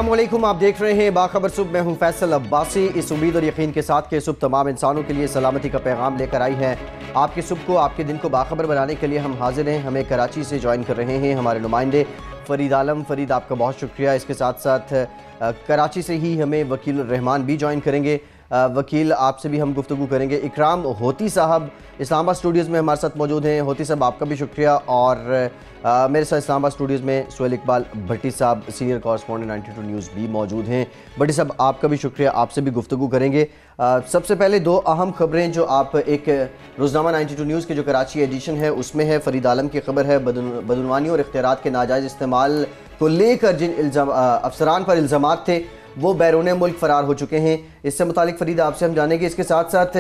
अस्सलामुअलैकुम, आप देख रहे हैं बाखबर सुबह। मैं हूं फैसल अब्बासी। इस उम्मीद और यकीन के साथ कि सुबह तमाम इंसानों के लिए सलामती का पैगाम लेकर आई है। आपकी सुबह को, आपके दिन को बाखबर बनाने के लिए हम हाजिर हैं। हमें कराची से ज्वाइन कर रहे हैं हमारे नुमाइंदे फ़रीद आलम। फ़रीद, आपका बहुत शुक्रिया। इसके साथ साथ कराची से ही हमें वकील रहमान भी ज्वाइन करेंगे। वकील, आपसे भी हम गुफ्तगू करेंगे। इकराम होती साहब इस्लामाबाद स्टूडियोज़ में हमारे साथ मौजूद हैं। होती साहब, आपका भी शुक्रिया। और मेरे साथ इस्लामाबाद स्टूडियोज़ में सुहेल इकबाल भट्टी साहब, सीनियर कॉरेस्पॉन्डेंट 92 न्यूज़ भी मौजूद हैं। भट्टी साहब, आपका भी शुक्रिया। आपसे भी गुफ्तगू करेंगे। सबसे पहले दो अहम खबरें जो आप एक रोज़नामा 92 न्यूज़ के जो कराची एडिशन है उसमें है। फ़रीद आलम की खबर है, बदनवानी और इख्तियारात के नाजायज़ इस्तेमाल को लेकर जिन अफसरान पर इल्ज़ामात थे वो बैरून मुल्क फ़रार हो चुके हैं। इससे मुतालिक फ़रीद आपसे हम जानेंगे। इसके साथ साथ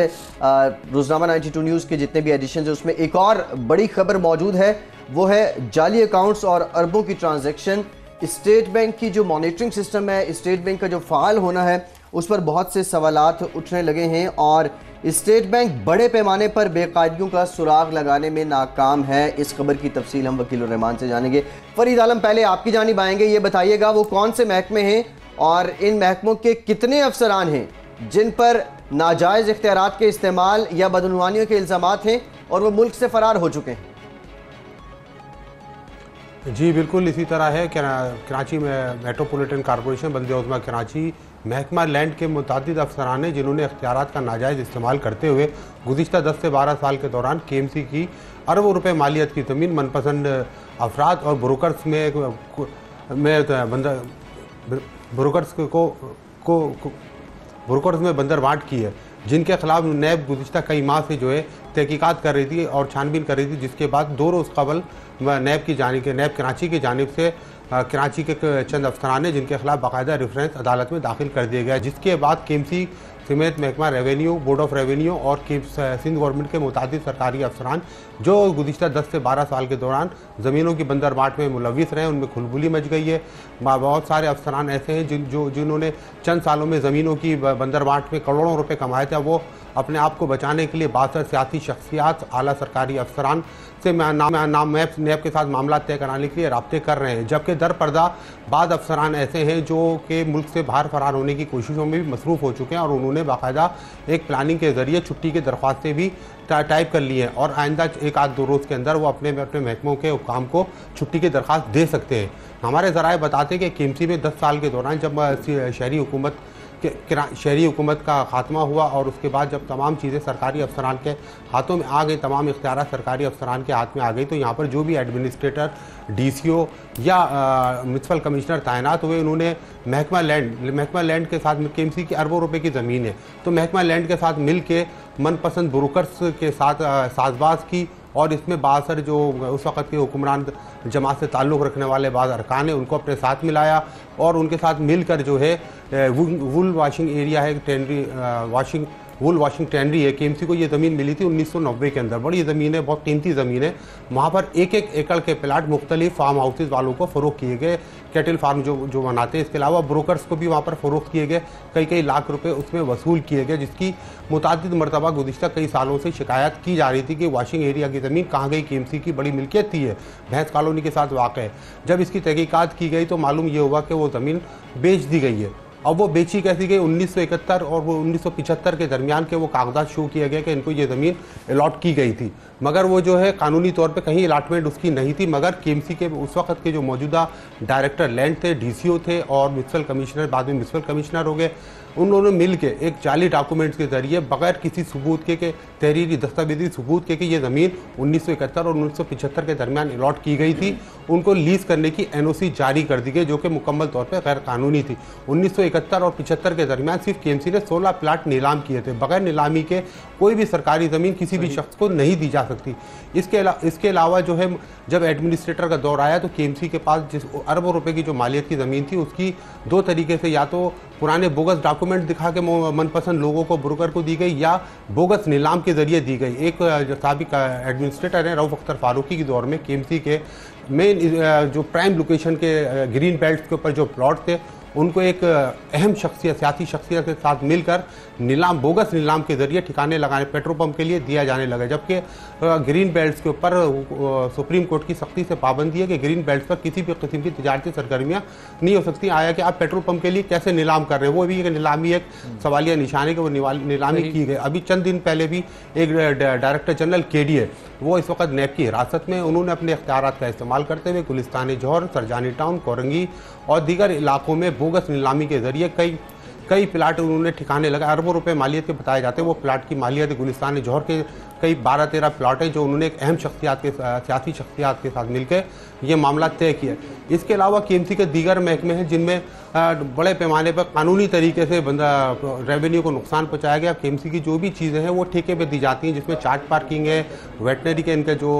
रोज़नामा 92 न्यूज़ के जितने भी एडिशन है उसमें एक और बड़ी खबर मौजूद है, वो है जाली अकाउंट्स और अरबों की ट्रांजैक्शन। स्टेट बैंक की जो मॉनिटरिंग सिस्टम है, स्टेट बैंक का जो फ़ाल होना है, उस पर बहुत से सवालात उठने लगे हैं और स्टेट बैंक बड़े पैमाने पर बेकायदगियों का सुराग लगाने में नाकाम है। इस खबर की तफसील हम वकील रहमान से जानेंगे। फ़रीद आलम, पहले आपकी जानिब आएंगे। ये बताइएगा वो कौन से महकमे हैं और इन महकमों के कितने अफसरान हैं जिन पर नाजायज़ इख्तियारात के इस्तेमाल या बदनवानियों के इल्ज़ामात हैं और वो मुल्क से फ़रार हो चुके हैं? जी बिल्कुल इसी तरह है। कराची में मेट्रोपॉलिटन कॉरपोरेशन बंदे-ए-उज़्मा कराची महकमा लैंड के मुतअद्दिद अफसरान हैं जिन्होंने इख्तियारात का नाजायज़ इस्तेमाल करते हुए गुज़िश्ता 10 से 12 साल के दौरान KMC की अरबों रुपए मालियत की ज़मीन मनपसंद अफराद और ब्रोकर्स ब्रोकर्स में बंदरबांट की है, जिनके खिलाफ नैब गुज़िश्ता कई माह से जो है तहकीकात कर रही थी और छानबीन कर रही थी, जिसके बाद 2 रोज़ कबल नैब कराची की जानिब से कराची के चंद अफसरान हैं जिनके खिलाफ बाकायदा रेफरेंस अदालत में दाखिल कर दिया गया, जिसके बाद KMC समेत महकमा रेवेन्यू, बोर्ड ऑफ रेवेन्यू और सिंध गवर्नमेंट के मुतादिद सरकारी अफसरान जो गुज़िश्ता 10 से 12 साल के दौरान ज़मीनों की बंदरबाट में मुलविस रहे, उनमें खुलबुली मच गई है। बहुत सारे अफसरान ऐसे हैं जिन्होंने चंद सालों में ज़मीनों की बंदरबाट में करोड़ों रुपये कमाए थे। वो अपने आप को बचाने के लिए बासर सियासी शख्सियात, आला सरकारी अफसरान से नैब के साथ मामला तय कराने के लिए राब्ते कर रहे हैं, जबकि दर पर्दा बाद अफसरान ऐसे हैं जो कि मुल्क से बाहर फरार होने की कोशिशों में भी मसरूफ़ हो चुके हैं और उन्होंने बाकायदा एक प्लानिंग के ज़रिए छुट्टी की दरख्वास्तें भी टाइप कर ली हैं और आइंदा एक आध 2 रोज़ के अंदर वो अपने महकमों के हुकाम को छुट्टी की दरख्वास्त दे सकते हैं। हमारे ज़राए बताते हैं कि KMC में 10 साल के दौरान जब शहरी हुकूमत का खात्मा हुआ और उसके बाद जब तमाम चीज़ें सरकारी अफसरान के हाथों में आ गई, तमाम इख्तियार सरकारी अफसरान के हाथ में आ गई, तो यहाँ पर जो भी एडमिनिस्ट्रेटर, DCO या म्युनिसिपल कमिश्नर तैनात हुए, उन्होंने महकमा लैंड के साथ KMC की अरबों रुपए की ज़मीन है, तो महकमा लैंड के साथ मिल के मनपसंद ब्रोकर्स के साथ साजबाज की और इसमें बासर जो उस वक़्त के हुक्मरान जमात से ताल्लुक़ रखने वाले बाद अरकान है उनको अपने साथ मिलाया और उनके साथ मिलकर जो है वूल वाशिंग एरिया है, वूल वाशिंग टैनरी है, KMC को ये ज़मीन मिली थी 1990 के अंदर। बड़ी ज़मीन है, बहुत कीमती ज़मीन है। वहाँ पर 1-1 एकड़ के प्लाट मुख्तलिफ फार्म हाउसेज वालों को फ़रोख्त किए गए, कैटल फार्म जो बनाते हैं। इसके अलावा ब्रोकर्स को भी वहाँ पर फ़रोख्त किए गए, कई लाख रुपए उसमें वसूल किए गए, जिसकी मुतअद्दिद मरतबा गुज़िश्ता कई सालों से शिकायत की जा रही थी कि वाशिंग एरिया की ज़मीन कहाँ गई। KMC की बड़ी मिल्कियत थी, है भैंस कॉलोनी के साथ वाक़ है। जब इसकी तहकीकात की गई तो मालूम ये हुआ कि वो ज़मीन बेच दी गई है। अब वो बेची कैसी गई, 1971 और वो 1975 के दरमियान के वो कागजात शो किया गया कि इनको ये ज़मीन अलॉट की गई थी, मगर वो जो है कानूनी तौर पे कहीं अलाटमेंट उसकी नहीं थी। मगर KMC के उस वक्त के जो मौजूदा डायरेक्टर लैंड थे, DCO थे और म्युनिसिपल कमिश्नर, बाद में म्युनिसिपल कमिश्नर हो गए, उन्होंने मिल के एक जाली डॉक्यूमेंट्स के ज़रिए बगैर किसी सबूत के तहरीरी दस्तावेजी सबूत के कि ये ज़मीन 1971 और 1975 के दरमियान अलॉट की गई थी, उनको लीज़ करने की NOC जारी कर दी गई, जो कि मुकम्मल तौर पर गैर कानूनी थी। 1971 और 75 के दरमियान सिर्फ KMC ने 16 प्लाट नीलाम किए थे। बगैर नीलामी के कोई भी सरकारी ज़मीन किसी भी शख्स को नहीं दी जा सकती। इसके अलावा जो है जब एडमिनिस्ट्रेटर का दौर आया तो KMC के पास जिस अरबों रुपए की जो मालियत की ज़मीन थी उसकी 2 तरीके से, या तो पुराने बोगस डॉक्यूमेंट दिखा के मनपसंद लोगों को, ब्रोकर को दी गई, या बोगस नीलाम के ज़रिए दी गई। एक जो साबिक एडमिनिस्ट्रेटर हैं रऊफ़ अख्तर फारूकी के दौर में KMC के मेन जो प्राइम लोकेशन के ग्रीन बेल्ट के ऊपर जो प्लॉट थे उनको एक अहम शख्सियत, सियासी शख्सियत के साथ मिलकर बोगस नीलाम के जरिए ठिकाने लगाने पेट्रोल पंप के लिए दिया जाने लगा। जबकि ग्रीन बेल्ट्स के ऊपर सुप्रीम कोर्ट की सख्ती से पाबंदी है कि ग्रीन बेल्ट्स पर किसी भी किस्म की तजारती सरगर्मियाँ नहीं हो सकती। आया कि आप पेट्रोल पंप के लिए कैसे नीलाम कर रहे हैं, वो भी एक नीलामी, एक सवालिया निशान है कि वो नीलामी की गई। अभी चंद दिन पहले भी एक डायरेक्टर जनरल KDA वो इस वक्त नैब की हिरासत में, उन्होंने अपने इख्तियारात का इस्तेमाल करते हुए गुलिस्तान जौहर, सरजानी टाउन, कोरंगी और दीगर इलाकों में बोगस नीलामी के जरिए कई प्लाट उन्होंने ठिकाने लगा। अरबों रुपए मालियत के बताए जाते हैं। वो प्लाट की मालियत गुलिस्तान जौहर के कई 12-13 प्लाट हैं जो उन्होंने एक अहम सियासी शख्सियात के साथ मिलकर ये मामला तय किया। इसके अलावा KMC के दीगर महकमे हैं जिनमें बड़े पैमाने पर कानूनी तरीके से रेवेन्यू को नुकसान पहुंचाया गया। KMC की जो भी चीज़ें हैं वो ठेके पे दी जाती हैं, जिसमें चार्ज पार्किंग है, वेटनरी के इनके जो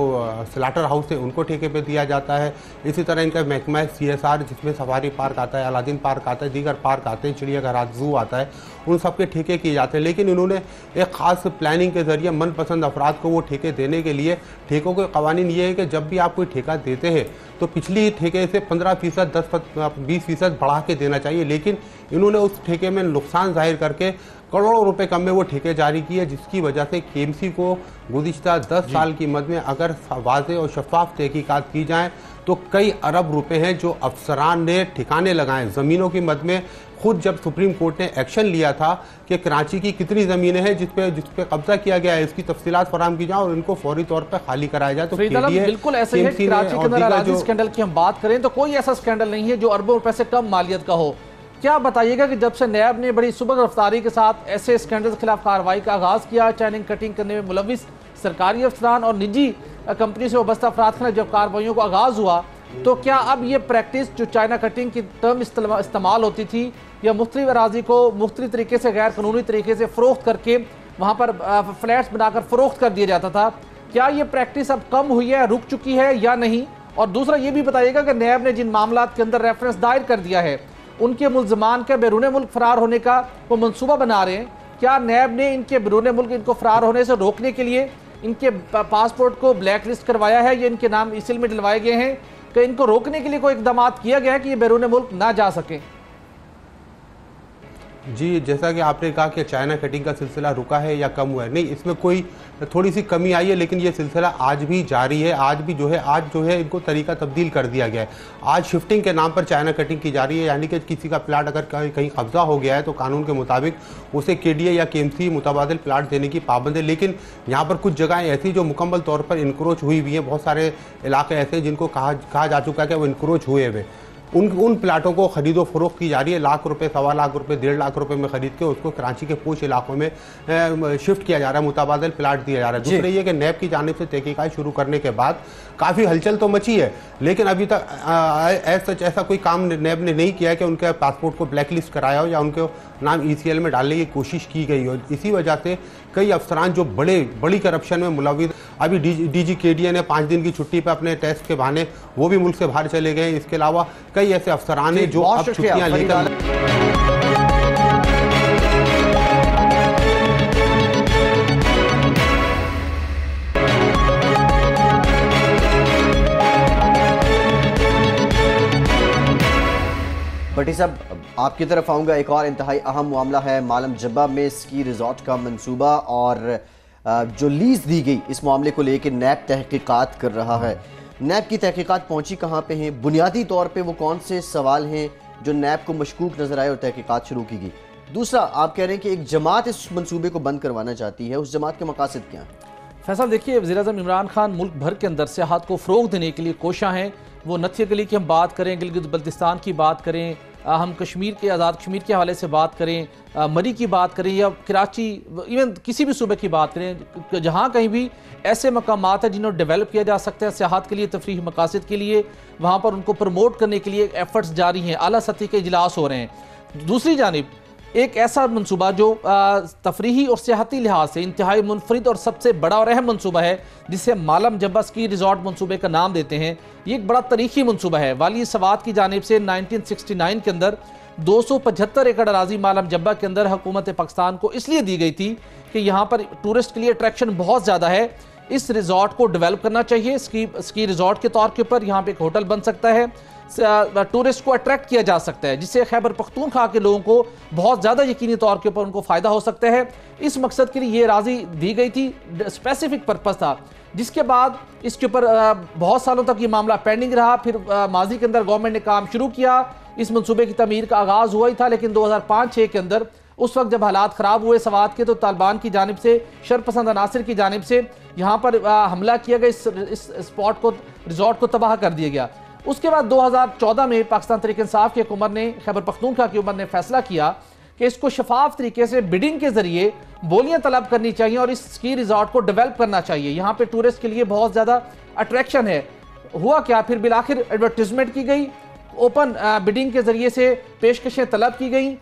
स्लाटर हाउस है उनको ठेके पे दिया जाता है। इसी तरह इनका महकमा है CSR जिसमें सफारी पार्क आता है, अलादीन पार्क आता है, दीगर पार्क आते हैं, चिड़ियाघर जू आता है, उन सब के ठेके किए जाते हैं। लेकिन इन्होंने एक ख़ास प्लानिंग के जरिए मनपसंद अफराद को वो ठेके देने के लिए, ठेकों के कवानीन ये है कि जब भी आप कोई ठेका देते हैं तो पिछली ठेके से 15%, 10-20% बढ़ा के देना चाहिए। लेकिन इन्होंने उस ठेके में नुकसान जाहिर करके करोड़ों रुपए कम में वो ठेके जारी किए, जिसकी वजह से KMC को गुज़िश्ता 10 साल की मद में अगर वाज़ेह और शफाफ तहकीकात की जाएँ तो कई अरब रुपए हैं जो अफसरान ने ठिकाने लगाए ज़मीनों की मद में। खुद जब सुप्रीम कोर्ट ने एक्शन लिया था कि कराची की कितनी ज़मीनें हैं जिस पे कब्जा किया गया है, इसकी तफसीलात फराहम की जाए और इनको फौरी तौर पर खाली कराया जाए। तो बिल्कुल ऐसे ही है। कराची के अंदर अराजी स्कैंडल की हम बात करें तो कोई ऐसा स्कैंडल नहीं है जो अरबों रुपए से कम मालियत का हो। क्या बताइएगा कि जब से नैब ने बड़ी सुबह रफ्तारी के साथ ऐसे स्कैंडल के खिलाफ कार्रवाई का आगाज़ किया, चाइनिंग कटिंग करने में मुलविस सरकारी अफसरान और निजी कंपनी से वाबस्ता अफराद के खिलाफ जब कार्रवाइयों का आगाज़ हुआ तो क्या अब ये प्रैक्टिस जो चाइना कटिंग की टर्म इस्तेमाल होती थी या मुख्तलिफ अराजी को मुख्तलिफ तरीके से गैर कानूनी तरीके से फ़रोख्त करके वहाँ पर फ्लैट्स बनाकर फ़रोख्त कर दिया जाता था, क्या ये प्रैक्टिस अब कम हुई है, रुक चुकी है या नहीं? और दूसरा ये भी बताइएगा कि नैब ने जिन मामलात के अंदर रेफरेंस दायर कर दिया है उनके मुल्ज़मान के बैरून मुल्क फ़रार होने का वो मनसूबा बना रहे हैं, क्या नैब ने इनके बैरून मुल्क इनको फ़रार होने से रोकने के लिए इनके पासपोर्ट को ब्लैक लिस्ट करवाया है या इनके नाम इसिल में डलवाए गए हैं कि इनको रोकने के लिए कोई इकदाम किया गया है कि ये बैरून मुल्क ना जा सकें? जी, जैसा कि आपने कहा कि चाइना कटिंग का सिलसिला रुका है या कम हुआ है, नहीं, इसमें कोई थोड़ी सी कमी आई है, लेकिन ये सिलसिला आज भी जारी है। आज जो है इनको तरीका तब्दील कर दिया गया है। आज शिफ्टिंग के नाम पर चाइना कटिंग की जा रही है, यानी कि किसी का प्लाट अगर कहीं कब्जा हो गया है तो कानून के मुताबिक उसे KDA या KMC मुतबादिल प्लाट देने की पाबंद है। लेकिन यहाँ पर कुछ जगहें ऐसी जो मुकम्मल तौर पर इनक्रोच हुई हुई हैं, बहुत सारे इलाके ऐसे हैं जिनको कहा जा चुका है कि वो इनक्रोच हुए हुए, उन प्लाटों को खरीदो फरोख्त की जा रही है। लाख रुपए, 1.25 लाख रुपए, 1.5 लाख रुपए में खरीद के उसको कराची के पोश इलाकों में शिफ्ट किया जा रहा है, मुतबादिल प्लाट दिया जा रहा है। दूसरे ये कि नैब की जानिब से तहकीकात शुरू करने के बाद काफ़ी हलचल तो मची है, लेकिन अभी तक ऐसा कोई काम नैब ने नहीं किया कि उनके पासपोर्ट को ब्लैक लिस्ट कराया हो या उनके नाम ECL में डालने की कोशिश की गई हो। इसी वजह से कई अफसरान जो बड़ी करप्शन में मुलविस, अभी DG KDA ने 5 दिन की छुट्टी पर अपने टेस्ट के बहाने वो भी मुल्क से बाहर चले गए। इसके अलावा कई ऐसे अफसरान हैं जो अब छुट्टियां लेकर भट्टी साहब, आपकी तरफ आऊँगा। एक और इंतहाई अहम मामला है मालम जब्बा में स्की रिजॉर्ट का मंसूबा और जो लीज दी गई, इस मामले को लेकर नैब तहकीकात कर रहा है। नैब की तहकीकात पहुंची कहाँ पे हैं? बुनियादी तौर पे वो कौन से सवाल हैं जो नैब को मशकूक नजर आए और तहकीकात शुरू की गई? दूसरा, आप कह रहे हैं कि एक जमात इस मंसूबे को बंद करवाना चाहती है, उस जमात के मकासद क्या हैं? फैसल, देखिए, वज़ीर-ए-आज़म इमरान खान मुल्क भर के अंदर सियाहत को फ़रोग़ देने के लिए कोशिश हैं। वो नथिया गली की हम बात करें, गिलगित बल्तिस्तान की बात करें, हम कश्मीर के आज़ाद कश्मीर के हवाले से बात करें, मरी की बात करें या कराची, इवन किसी भी सूबे की बात करें, जहाँ कहीं भी ऐसे मकामात हैं जिन्हें डेवलप किया जा सकता है सियाहत के लिए, तफरीह मकासद के लिए, वहाँ पर उनको प्रमोट करने के लिए एफर्ट्स जारी हैं, आला सतह के इजलास हो रहे हैं। दूसरी जानिब एक ऐसा मनसूबा जो तफरीही और सियाहती लिहाज से इंतहाई मुनफरिद और सबसे बड़ा और अहम मनसूबा है, जिसे मालम जब्बा स्की रिजॉर्ट मनसूबे का नाम देते हैं। ये एक बड़ा तारीखी मनसूबा है। वाली सवात की जानिब से 1969 के अंदर 275 एकड़ अराजी मालम जब्बा के अंदर हुकूमत पाकिस्तान को इसलिए दी गई थी कि यहाँ पर टूरिस्ट के लिए अट्रैक्शन बहुत ज़्यादा है। इस रिजॉर्ट को डेवलप करना चाहिए स्की रिजॉर्ट के तौर के ऊपर। यहाँ पे एक होटल बन सकता है, टूरिस्ट को अट्रैक्ट किया जा सकता है, जिससे खैबर पख्तूनख्वा के लोगों को बहुत ज़्यादा यकीनी तौर के ऊपर उनको फ़ायदा हो सकता है। इस मकसद के लिए ये राज़ी दी गई थी, स्पेसिफिक पर्पज़ था। जिसके बाद इसके ऊपर बहुत सालों तक ये मामला पेंडिंग रहा। फिर माजी के अंदर गवर्नमेंट ने काम शुरू किया, इस मंसूबे की तमीर का आगाज़ हुआ ही था, लेकिन 2005-6 के अंदर उस वक्त जब हालात ख़राब हुए सवात के, तो तालिबान की जानिब से, शरपसंद अनासिर की जानिब से यहाँ पर हमला किया गया, इस स्पॉट को, रिजॉर्ट को तबाह कर दिया गया। उसके बाद 2014 में पाकिस्तान तहरीक इंसाफ की हुकूमत ने, खैबर पख्तूनख्वा की हुकूमत ने फैसला किया कि इसको शफाफ तरीके से बिडिंग के जरिए बोलियां तलब करनी चाहिए और इस स्की रिजॉर्ट को डेवलप करना चाहिए। यहाँ पे टूरिस्ट के लिए बहुत ज़्यादा अट्रैक्शन है। हुआ क्या, फिर बिलाखिर एडवर्टीजमेंट की गई, ओपन बिडिंग के जरिए से पेशकशें तलब की गई,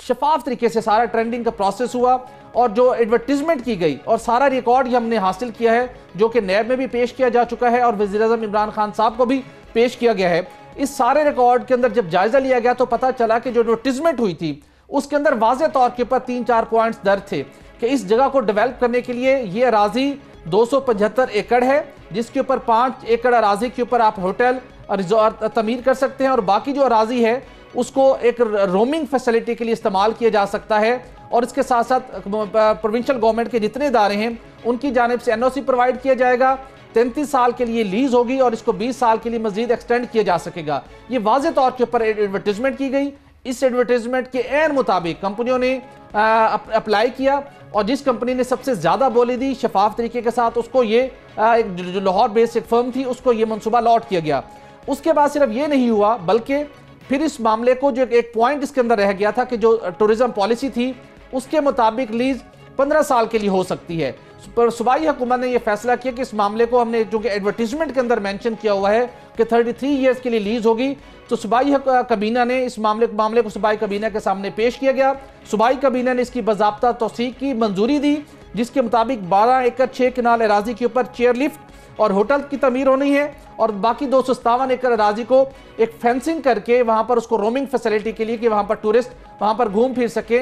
शफाफ तरीके से सारा ट्रेंडिंग का प्रोसेस हुआ और जो एडवर्टीजमेंट की गई और सारा रिकॉर्ड हमने हासिल किया है, जो कि नैब में भी पेश किया जा चुका है और वज़ीर-ए-आज़म इमरान खान साहब को भी पेश किया गया है। इस सारे रिकॉर्ड के अंदर जब जायजा लिया गया तो पता चला कि जो एडवर्टीजमेंट हुई थी उसके अंदर वाज़े तौर के ऊपर 3-4 पॉइंट्स दर्ज थे कि इस जगह को डेवलप करने के लिए ये अराजी 275 एकड़ है, जिसके ऊपर 5 एकड़ अराजी के ऊपर आप होटल और रिजॉर्ट तमीर कर सकते हैं और बाकी जो अराजी है उसको एक रोमिंग फैसिलिटी के लिए इस्तेमाल किया जा सकता है। और इसके साथ साथ प्रोविंशियल गवर्नमेंट के जितने इदारे हैं उनकी जानिब से NOC प्रोवाइड किया जाएगा, 33 साल के लिए लीज होगी और इसको 20 साल के लिए मजीद एक्सटेंड किया जा सकेगा। ये वाज़े तौर के ऊपर एडवर्टीजमेंट की गई। इस एडवर्टीजमेंट के एन मुताबिक कंपनियों ने अप्लाई किया और जिस कंपनी ने सबसे ज़्यादा बोली दी शफाफ तरीके के साथ, उसको ये जो लाहौर बेस्ड एक फर्म थी, उसको ये मनसूबा लॉट किया गया। उसके बाद सिर्फ ये नहीं हुआ, बल्कि फिर इस मामले को जो एक पॉइंट इसके अंदर रह गया था कि जो टूरिज्म पॉलिसी थी उसके मुताबिक लीज 15 साल के लिए हो सकती है। पर सूबाई हुकूमत ने यह फैसला किया कि इस मामले को हमने, जो कि एडवर्टीजमेंट के अंदर मेंशन किया हुआ है कि 33 ईयर्स के लिए लीज होगी, तो सूबाई कबीना ने इस मामले को सूबाई कबीना के सामने पेश किया गया। सूबाई कबीना ने इसकी बाज़ाब्ता तौसीक की मंजूरी दी, जिसके मुताबिक 12 एकड़ 6 कनाल अराजी के ऊपर चेयर लिफ्ट और होटल की तमीर होनी है और बाकी 257 एकड़ अराजी को एक फेंसिंग करके वहां पर उसको रोमिंग फैसिलिटी के लिए कि वहां पर टूरिस्ट वहां पर घूम फिर सके,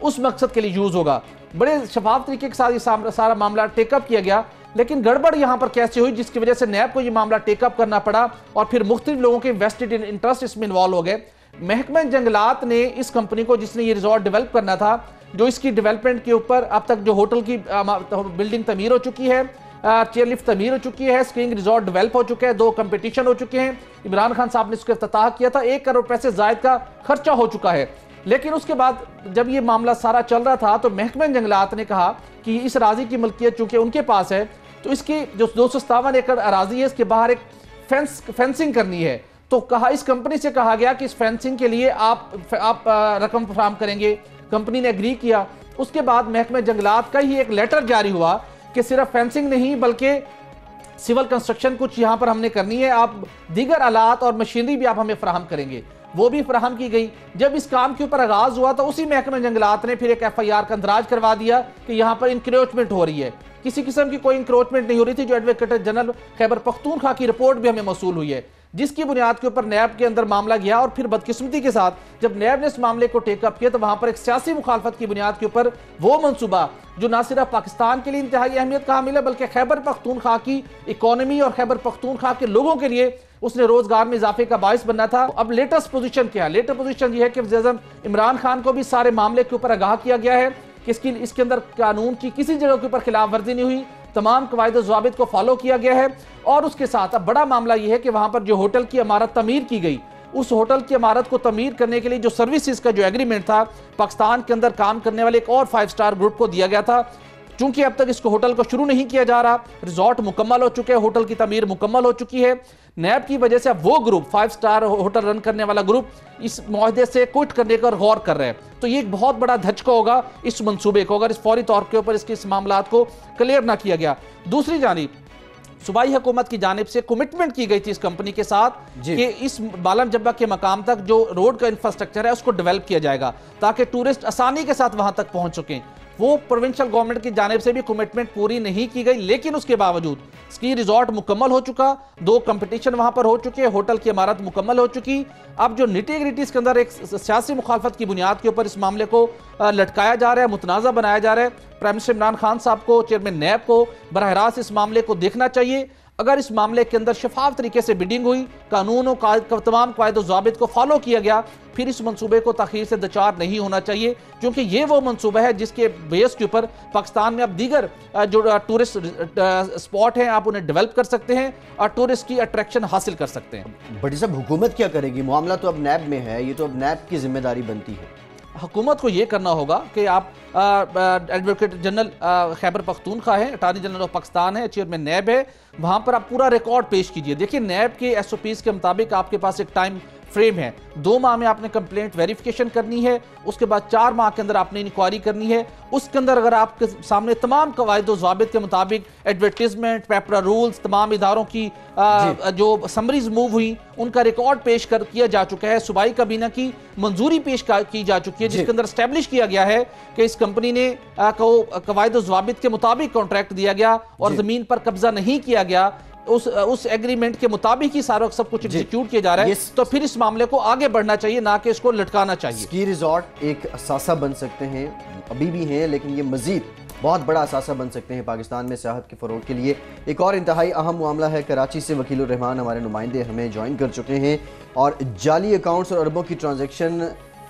उस मकसद के लिए यूज होगा। बड़े शफाफ तरीके के साथ ये सारा मामला टेकअप किया गया, लेकिन गड़बड़ यहां पर कैसे हुई, जिसकी वजह से नैब को यह मामला टेकअप करना पड़ा और फिर मुख्तलिफ लोगों के वेस्टेड इंटरेस्ट इसमें इन्वॉल्व हो गए। महकमा जंगलात ने इस कंपनी को, जिसने ये रिजॉर्ट डेवलप करना था, जो इसकी डेवलपमेंट के ऊपर अब तक जो होटल की बिल्डिंग तमीर हो चुकी है, चेयर लिफ्ट तमीर हो चुकी है, स्कीइंग रिजॉर्ट डेवलप हो चुके हैं, 2 कंपटीशन हो चुके हैं, इमरान खान साहब ने इसका इफ्तिताह किया था, 1 करोड़ पैसे जायद का खर्चा हो चुका है। लेकिन उसके बाद जब ये मामला सारा चल रहा था तो महकमा जंगलात ने कहा कि इस अराजी की मलकियत चूंकि उनके पास है, तो इसकी जो 257 एकड़ अराजी है इसके बाहर एक फेंसिंग करनी है। तो कहा, इस कंपनी से कहा गया कि इस फेंसिंग के लिए आप रकम फराहम करेंगे। कंपनी ने एग्री किया। उसके बाद महकमा जंगलात का ही एक लेटर जारी हुआ कि सिर्फ फेंसिंग नहीं बल्कि सिविल कंस्ट्रक्शन कुछ यहाँ पर हमने करनी है, आप दीगर आलात और मशीनरी भी आप हमें फराहम करेंगे, वो भी फराहम की गई। जब इस काम के ऊपर आगाज हुआ तो उसी महकमा जंगलात ने फिर एक FIR का अंदराज करवा दिया कि यहाँ पर इंक्रोचमेंट हो रही है। किसी किस्म की कोई इंक्रोचमेंट नहीं हो रही थी। जो एडवोकेट जनरल खैबर पख्तूनख्वा की रिपोर्ट भी हमें मौसूल हुई है, जिसकी बुनियाद के ऊपर नैब के अंदर मामला गया और फिर बदकिस्मती के साथ जब नैब ने इस मामले को टेकअप किया तो वहां पर एक सियासी मुखालफत की बुनियाद के ऊपर वो मनसूबा जो ना सिर्फ पाकिस्तान के लिए इंतहाई अहमियत का हामिल है बल्कि खैबर पख्तूनख्वा की इकोनॉमी और खैबर पख्तूनख्वा के लोगों के लिए उसने रोजगार में इजाफे का बायस बनना था। अब लेटेस्ट पोजीशन क्या है? लेटेस्ट पोजीशन ये है कि वज़ीर-ए-आज़म इमरान खान को भी सारे मामले के ऊपर आगाह किया गया है कि इसके अंदर कानून की किसी जगह के ऊपर खिलाफ वर्जी नहीं हुई, तमाम कवायद ज़वाबित को फॉलो किया गया है। और उसके साथ अब बड़ा मामला यह है कि वहां पर जो होटल की इमारत तमीर की गई, उस होटल की इमारत को तमीर करने के लिए जो सर्विसेज का जो एग्रीमेंट था पाकिस्तान के अंदर काम करने वाले एक और 5 स्टार ग्रुप को दिया गया था। चूंकि अब तक इसको होटल को शुरू नहीं किया जा रहा, रिजॉर्ट मुकम्मल हो चुके हैं, होटल की तमीर मुकम्मल हो चुकी है, नैब की वजह से अब वो ग्रुप 5 स्टार होटल रन करने वाला ग्रुप इस मुआहदे से क्विट करने का गौर कर रहे हैं। तो ये एक बहुत बड़ा धचका होगा इस मंसूबे को अगर इस फौरी तौर के ऊपर इस मामलात को क्लियर ना किया गया। दूसरी जानिब सूबाई हुकूमत की जानिब से कमिटमेंट की गई थी इस कंपनी के साथ कि इस बालन जब्बा के मकाम तक जो रोड का इंफ्रास्ट्रक्चर है उसको डेवलप किया जाएगा ताकि टूरिस्ट आसानी के साथ वहां तक पहुंच सकें। वो प्रोविंशियल गवर्नमेंट की जानिब से भी कमिटमेंट पूरी नहीं की गई, लेकिन उसके बावजूद स्की रिजॉर्ट मुकम्मल हो चुका, 2 कंपटीशन वहां पर हो चुके, होटल की इमारत मुकम्मल हो चुकी। अब जो निटी-ग्रिटी इसके अंदर एक सियासी मुखालफत की बुनियाद के ऊपर इस मामले को लटकाया जा रहा है, मुतनाज़ा बनाया जा रहा है। प्राइम मिनिस्टर इमरान खान साहब को, चेयरमैन नैब को बराह रास्त इस मामले को देखना चाहिए। अगर इस मामले के अंदर शफाफ तरीके से बिडिंग हुई, कानून और तमाम कायदे ज़ाबित को फॉलो किया गया, फिर इस मंसूबे को ताखीर से दचार नहीं होना चाहिए, क्योंकि ये वो मंसूबा है जिसके बेस के ऊपर पाकिस्तान में अब दीगर जो टूरिस्ट स्पॉट हैं आप उन्हें डेवलप कर सकते हैं और टूरिस्ट की अट्रैक्शन हासिल कर सकते हैं। बड़ी साहब, हुकूमत क्या करेगी? मामला तो अब नैब में है, ये तो अब नैब की जिम्मेदारी बनती है। हुकूमत को ये करना होगा कि आप एडवोकेट जनरल खैबर पख्तूनख्वा है, अटॉर्नी जनरल ऑफ पाकिस्तान है, चेयरमैन नैब है, वहां पर आप पूरा रिकॉर्ड पेश कीजिए। देखिए, नैब के SOPs के मुताबिक आपके पास एक टाइम फ्रेम है, 2 माह में आपने कंप्लेंट वेरिफिकेशन करनी है, उसके बाद 4 माह के अंदर आपने इंक्वायरी करनी है। उसके अंदर अगर आपके सामने तमाम कवायद ज़ाबित के मुताबिक एडवर्टीजमेंट, पेपरा रूल्स, तमाम इदारों की जो समरीज मूव हुई उनका रिकॉर्ड पेश किया जा चुका है, सूबाई काबीना की मंजूरी पेश की जा चुकी है, जिसके अंदर स्टैब्लिश किया गया है कि इस कंपनी ने कवायद ज़ाबित के मुताबिक कॉन्ट्रैक्ट दिया गया और ज़मीन पर कब्जा नहीं किया गया, उस एग्रीमेंट के मुताबिक ही सारा सब कुछ एग्जीक्यूट किया जा रहा है, तो फिर इस मामले को आगे बढ़ना चाहिए, ना कि इसको लटकाना चाहिए। स्की रिजॉर्ट एक असासा बन सकते हैं, अभी भी हैं, लेकिन ये मजीद बहुत बड़ा असासा बन सकते हैं पाकिस्तान में सियाहत के फ़रोग के लिए। एक और इंतहाई अहम मामला है, कराची से वकील उर रहमान हमारे नुमाइंदे हमें ज्वाइन कर चुके हैं और जाली अकाउंट्स और अरबों की ट्रांजेक्शन,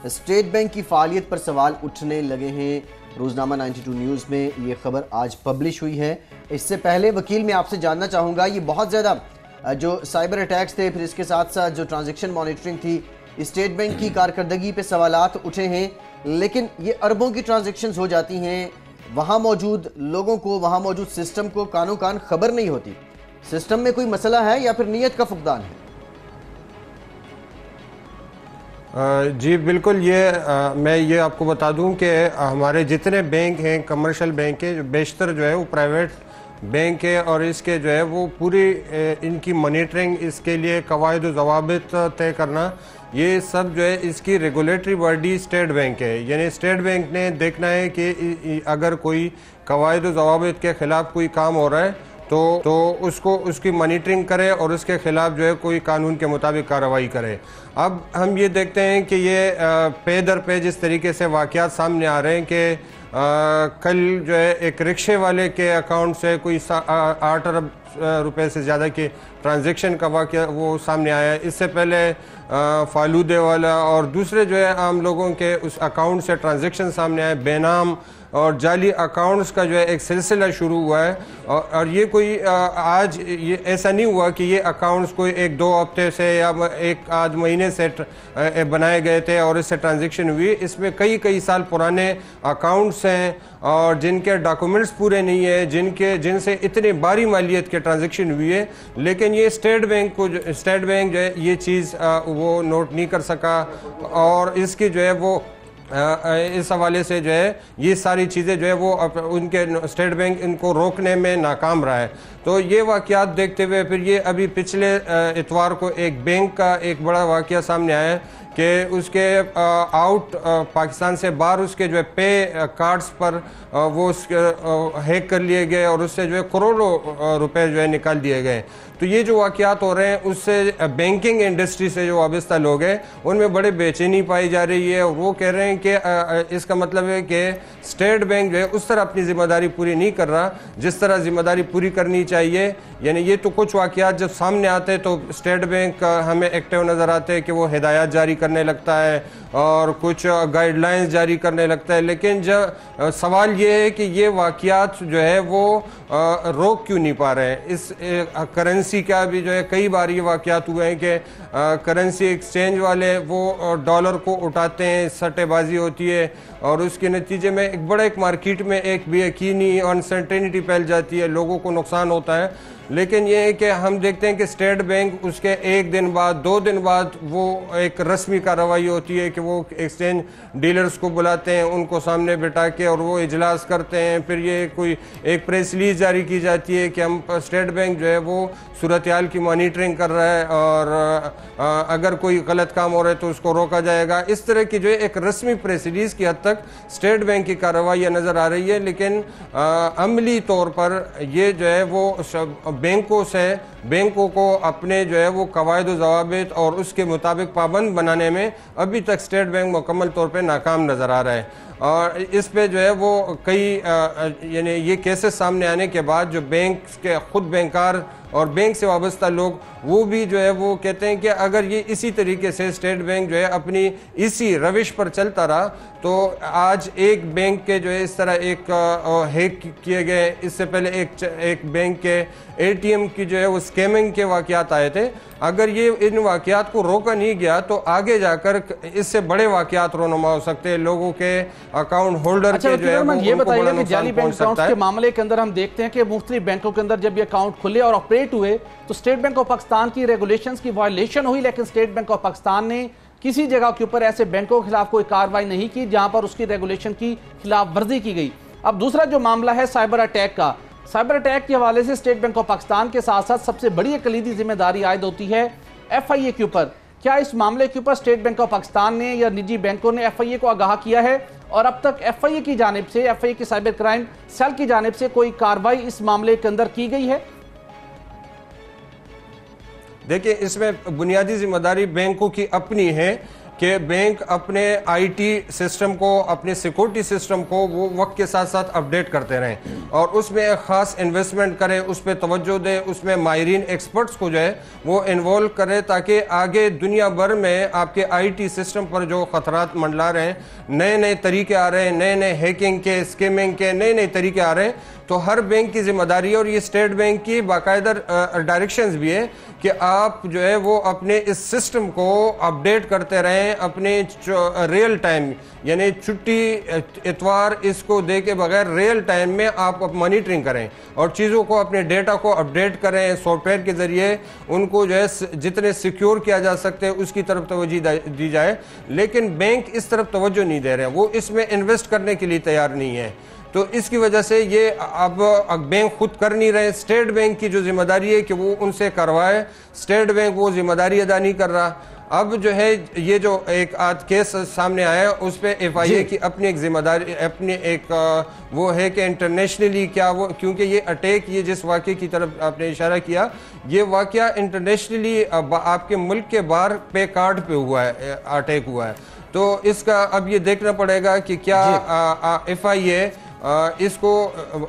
स्टेट बैंक की फ़ालियत पर सवाल उठने लगे हैं। रोज़नामा 92 न्यूज़ में ये खबर आज पब्लिश हुई है। इससे पहले वकील, मैं आपसे जानना चाहूँगा, ये बहुत ज़्यादा जो साइबर अटैक्स थे, फिर इसके साथ साथ जो ट्रांजैक्शन मॉनिटरिंग थी, स्टेट बैंक की कारकर्दगी पे सवालात उठे हैं, लेकिन ये अरबों की ट्रांजैक्शंस हो जाती हैं, वहाँ मौजूद लोगों को, वहाँ मौजूद सिस्टम को कानो कान खबर नहीं होती। सिस्टम में कोई मसला है या फिर नीयत का फुकदान है? जी बिल्कुल, मैं ये आपको बता दूं कि हमारे जितने बैंक हैं, कमर्शियल बैंक है, बेशतर जो है वो प्राइवेट बैंक है और इसके जो है वो पूरी इनकी मॉनिटरिंग, इसके लिए कवायद व ज़वाबित तय करना, ये सब जो है इसकी रेगुलेटरी बॉडी स्टेट बैंक है। यानी स्टेट बैंक ने देखना है कि अगर कोई कवायद व ज़वाबित के ख़िलाफ़ कोई काम हो रहा है तो उसकी मॉनिटरिंग करे और उसके खिलाफ जो है कोई कानून के मुताबिक कार्रवाई करे। अब हम ये देखते हैं कि ये पे दर पे जिस तरीके से वाक़यात सामने आ रहे हैं कि कल जो है एक रिक्शे वाले के अकाउंट से कोई 8 अरब रुपए से ज़्यादा के ट्रांजैक्शन का वाक़या वो सामने आया है। इससे पहले फालूदे वाला और दूसरे जो है आम लोगों के उस अकाउंट से ट्रांजैक्शन सामने आए, बेनाम और जाली अकाउंट्स का जो है एक सिलसिला शुरू हुआ है। और ये कोई आज ये ऐसा नहीं हुआ कि ये अकाउंट्स कोई 1-2 हफ्ते से या एक आध महीने से बनाए गए थे और इससे ट्रांजैक्शन हुई। इसमें कई साल पुराने अकाउंट्स हैं और जिनके डॉक्यूमेंट्स पूरे नहीं है, जिनसे इतनी भारी मालियत के ट्रांजैक्शन हुई है, लेकिन ये स्टेट बैंक जो है ये चीज़ वो नोट नहीं कर सका और इसकी जो है वो इस हवाले से जो है ये सारी चीज़ें जो है वो उनके स्टेट बैंक इनको रोकने में नाकाम रहा है। तो ये वाक़यात देखते हुए फिर ये अभी पिछले इतवार को एक बैंक का एक बड़ा वाक़या सामने आया है कि उसके आउट पाकिस्तान से बाहर उसके जो है पे कार्ड्स पर वो हैक कर लिए गए और उससे जो है करोड़ों रुपए जो है निकाल दिए गए। तो ये जो वाक़यात हो रहे हैं उससे बैंकिंग इंडस्ट्री से जो वाबस्ता लोग हैं उनमें बड़े बेचैनी पाई जा रही है और वो कह रहे हैं कि इसका मतलब है कि स्टेट बैंक जो है उस तरह अपनी ज़िम्मेदारी पूरी नहीं कर रहा जिस तरह ज़िम्मेदारी पूरी करनी चाहिए। यानी ये तो कुछ वाक़यात जब सामने आते हैं तो स्टेट बैंक हमें एक्टिव नज़र आते हैं कि वो हिदायत जारी करने लगता है और कुछ गाइडलाइंस जारी करने लगता है, लेकिन जब सवाल ये है कि ये वाक़यात जो है वो रोक क्यों नहीं पा रहे हैं। इस करेंसी का भी जो है कई बार ये वाक़यात हुए हैं कि करेंसी एक्सचेंज वाले वो डॉलर को उठाते हैं, सट्टेबाजी होती है और उसके नतीजे में एक मार्केट में एक बेयकीनी अनसर्टेनिटी फैल जाती है, लोगों को नुकसान होता है। लेकिन ये है कि हम देखते हैं कि स्टेट बैंक उसके 1 दिन बाद 2 दिन बाद वो एक रस्मी कार्रवाई होती है कि वो एक्सचेंज डीलर्स को बुलाते हैं, उनको सामने बिठा के और वो इजलास करते हैं। फिर ये कोई एक प्रेस रिलीज जारी की जाती है कि हम स्टेट बैंक जो है वो सूरत हाल की मॉनिटरिंग कर रहा है और अगर कोई गलत काम हो रहा है तो उसको रोका जाएगा। इस तरह की जो है एक रस्मी प्रेस रिलीज की हद तक स्टेट बैंक की कार्रवाई नज़र आ रही है, लेकिन अमली तौर पर ये जो है वो बैंकों को अपने जो है वो कवायद ज़वाबित और उसके मुताबिक पाबंद बनाने में अभी तक स्टेट बैंक मुकम्मल तौर पे नाकाम नज़र आ रहा है। और इस पे जो है वो कई यानी ये केसेस सामने आने के बाद जो बैंक के खुद बैंकार और बैंक से वाबस्ता लोग वो भी जो है वो कहते हैं कि अगर ये इसी तरीके से स्टेट बैंक जो है अपनी इसी रविश पर चलता रहा तो आज एक बैंक के जो है इस तरह एक हैक किए गए, इससे पहले एक बैंक के एटीएम की जो है वो स्कैमिंग के वाक़यात आए थे। अगर ये इन वाक़यात को रोका नहीं गया तो आगे जाकर इससे बड़े वाक़यात रोनुमा हो सकते हैं, लोगों के अकाउंट होल्डर के जो है वो ये बताइए कि जाली बैंक अकाउंट्स के मामले के अंदर हम देखते हैं कि मुख्तलिफ बैंकों के अंदर जब ये अकाउंट खुले और ऑपरेट हुए तो स्टेट बैंक ऑफ पाकिस्तान की रेगुलेशंस की वायलेशन हुई, लेकिन स्टेट बैंक ऑफ पाकिस्तान ने किसी जगह के ऊपर ऐसे बैंकों के खिलाफ कोई कार्रवाई नहीं की जहां पर उसकी रेगुलेशन की खिलाफ वर्जी की गई। अब दूसरा जो मामला है साइबर अटैक का, साइबर अटैक के हवाले से स्टेट बैंक ऑफ पाकिस्तान के साथ साथ सबसे बड़ी कलीदी जिम्मेदारी आयद होती है FIA के ऊपर। क्या इस मामले के ऊपर स्टेट बैंक ऑफ पाकिस्तान ने या निजी बैंकों ने FIA को आगाह किया है और अब तक FIA की जानिब से, FIA की साइबर क्राइम सेल की जानिब से कोई कार्रवाई इस मामले के अंदर की गई है? देखिए, इसमें बुनियादी जिम्मेदारी बैंकों की अपनी है कि बैंक अपने IT सिस्टम को, अपने सिक्योरिटी सिस्टम को वो वक्त के साथ साथ अपडेट करते रहें और उसमें एक ख़ास इन्वेस्टमेंट करें, उस पर तवज्जो दें, उसमें माहिरीन एक्सपर्ट्स को जो है वो इन्वॉल्व करें ताकि आगे दुनिया भर में आपके IT सिस्टम पर जो ख़तरात मंडला रहे हैं, नए नए तरीके आ रहे हैं, नए नए हैकिंग के, स्किमिंग के नए नए तरीके आ रहे हैं, तो हर बैंक की जिम्मेदारी है और ये स्टेट बैंक की बाकायदा डायरेक्शंस भी है कि आप जो है वो अपने इस सिस्टम को अपडेट करते रहें, अपने रियल टाइम यानी छुट्टी इतवार इसको दे के बगैर रियल टाइम में आप मॉनिटरिंग करें और चीज़ों को, अपने डेटा को अपडेट करें सॉफ्टवेयर के ज़रिए, उनको जो है जितने सिक्योर किया जा सकते हैं उसकी तरफ तवज्जो दी जाए। लेकिन बैंक इस तरफ तवज्जो नहीं दे रहे हैं, वो इसमें इन्वेस्ट करने के लिए तैयार नहीं है, तो इसकी वजह से ये अब बैंक खुद कर नहीं रहे। स्टेट बैंक की जो जिम्मेदारी है कि वो उनसे करवाए, स्टेट बैंक वो जिम्मेदारी अदा नहीं कर रहा। अब जो है ये जो एक आज केस सामने आया उस पर FIA की अपनी एक जिम्मेदारी, अपनी एक वो है कि इंटरनेशनली क्या वो, क्योंकि ये अटैक, ये जिस वाक़े की तरफ आपने इशारा किया, ये वाक़या इंटरनेशनली आपके मुल्क के बाहर पे कार्ड पे हुआ है, अटैक हुआ है, तो इसका अब ये देखना पड़ेगा कि क्या FIA इसको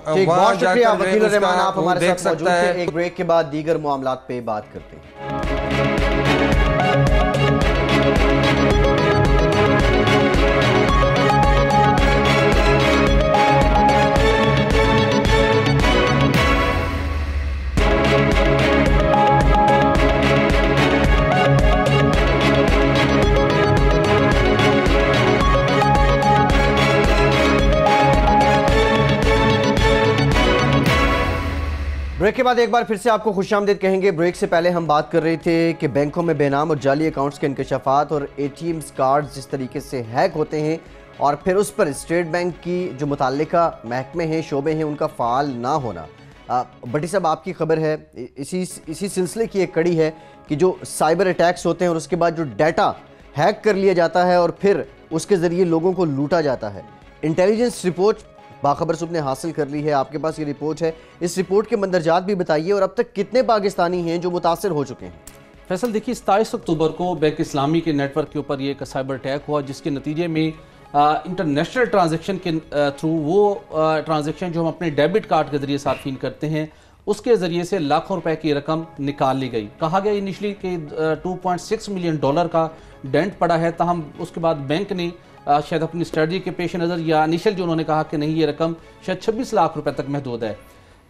बहुत शुक्रिया वकील रहमान, आप हमारे साथ मौजूद थे। एक ब्रेक के बाद दीगर मामलात पे बात करते हैं। ब्रेक के बाद एक बार फिर से आपको खुशामदीद कहेंगे। ब्रेक से पहले हम बात कर रहे थे कि बैंकों में बेनाम और जाली अकाउंट्स के इंकशाफात और ATMs कार्ड्स जिस तरीके से हैक होते हैं और फिर उस पर स्टेट बैंक की जो मुताल्लिका महकमे हैं, शोबे हैं, उनका फ़ाल ना होना। भट्टी साहब, आपकी खबर है, इसी सिलसिले की एक कड़ी है कि जो साइबर अटैक्स होते हैं और उसके बाद जो डाटा हैक कर लिया जाता है और फिर उसके ज़रिए लोगों को लूटा जाता है। इंटेलिजेंस रिपोर्ट बाखबर सुबह ने हासिल कर ली है, आपके पास ये रिपोर्ट है, इस रिपोर्ट के मंदरजात भी बताइए और अब तक कितने पाकिस्तानी हैं जो मुतासर हो चुके हैं। फैसल, देखिए 27 अक्टूबर को बैंक इस्लामी के नेटवर्क के ऊपर ये एक साइबर अटैक हुआ जिसके नतीजे में इंटरनेशनल ट्रांजैक्शन के थ्रू वो ट्रांजैक्शन जो हम अपने डेबिट कार्ड के ज़रिए सार्फिन करते हैं उसके ज़रिए से लाखों रुपए की रकम निकाल ली गई। कहा गया इनिशली कि $2.6 मिलियन का डेंट पड़ा है, ताहम उसके बाद बैंक ने शायद अपनी स्ट्रेटजी के पेश नज़र या इनिशियल जो उन्होंने कहा कि नहीं ये रकम शायद 26 लाख रुपए तक महदूद है।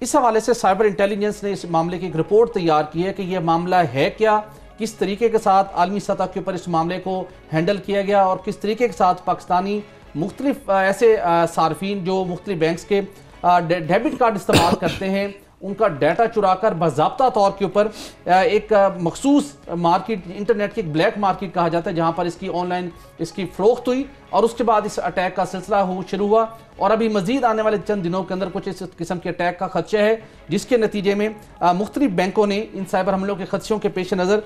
इस हवाले से साइबर इंटेलिजेंस ने इस मामले की एक रिपोर्ट तैयार की है कि यह मामला है क्या, किस तरीके के साथ आलमी सतह के ऊपर इस मामले को हैंडल किया गया और किस तरीके के साथ पाकिस्तानी मुख्तलिफ ऐसे सार्फिन जो मुख्तलिफ बैंक्स के डेबिट कार्ड इस्तेमाल करते हैं उनका डाटा चुराकर बाज़ाब्ता तौर के ऊपर एक मखसूस मार्केट, इंटरनेट की एक ब्लैक मार्केट कहा जाता है, जहां पर इसकी ऑनलाइन इसकी फरोख्त हुई और उसके बाद इस अटैक का सिलसिला शुरू हुआ। और अभी मजीद आने वाले चंद दिनों के अंदर कुछ इस किस्म के अटैक का खदशा है, जिसके नतीजे में मुख्तलिफ बैंकों ने इन साइबर हमलों के खदशों के पेश नज़र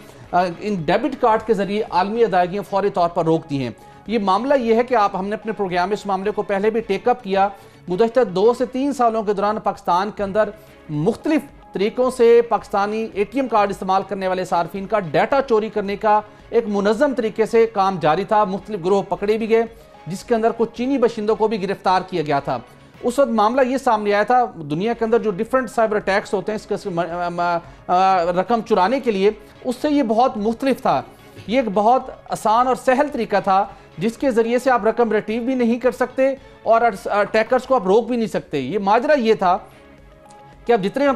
इन डेबिट कार्ड के जरिए आलमी अदायगियाँ फौरी तौर पर रोक दी हैं। ये मामला ये है कि हमने अपने प्रोग्राम में इस मामले को पहले भी टेकअप किया। गुज़श्ता 2 से 3 सालों के दौरान पाकिस्तान के अंदर मुख्तलिफ तरीकों से पाकिस्तानी ATM कार्ड इस्तेमाल करने वाले सार्फिन का डाटा चोरी करने का एक मुनज़्ज़म तरीके से काम जारी था। मुख्तलिफ ग्रोह पकड़े भी गए, जिसके अंदर कुछ चीनी बशिंदों को भी गिरफ्तार किया गया था। उस वक्त मामला ये सामने आया था, दुनिया के अंदर जो डिफरेंट साइबर अटैक्स होते हैं इसके रकम चुराने के लिए, उससे ये बहुत मुख्तलिफ था। ये एक बहुत आसान और सहल तरीका था जिसके ज़रिए से आप रकम रिट्रीव भी नहीं कर सकते और अटैकर्स को आप रोक भी नहीं सकते। ये माजरा ये था कि अब जितने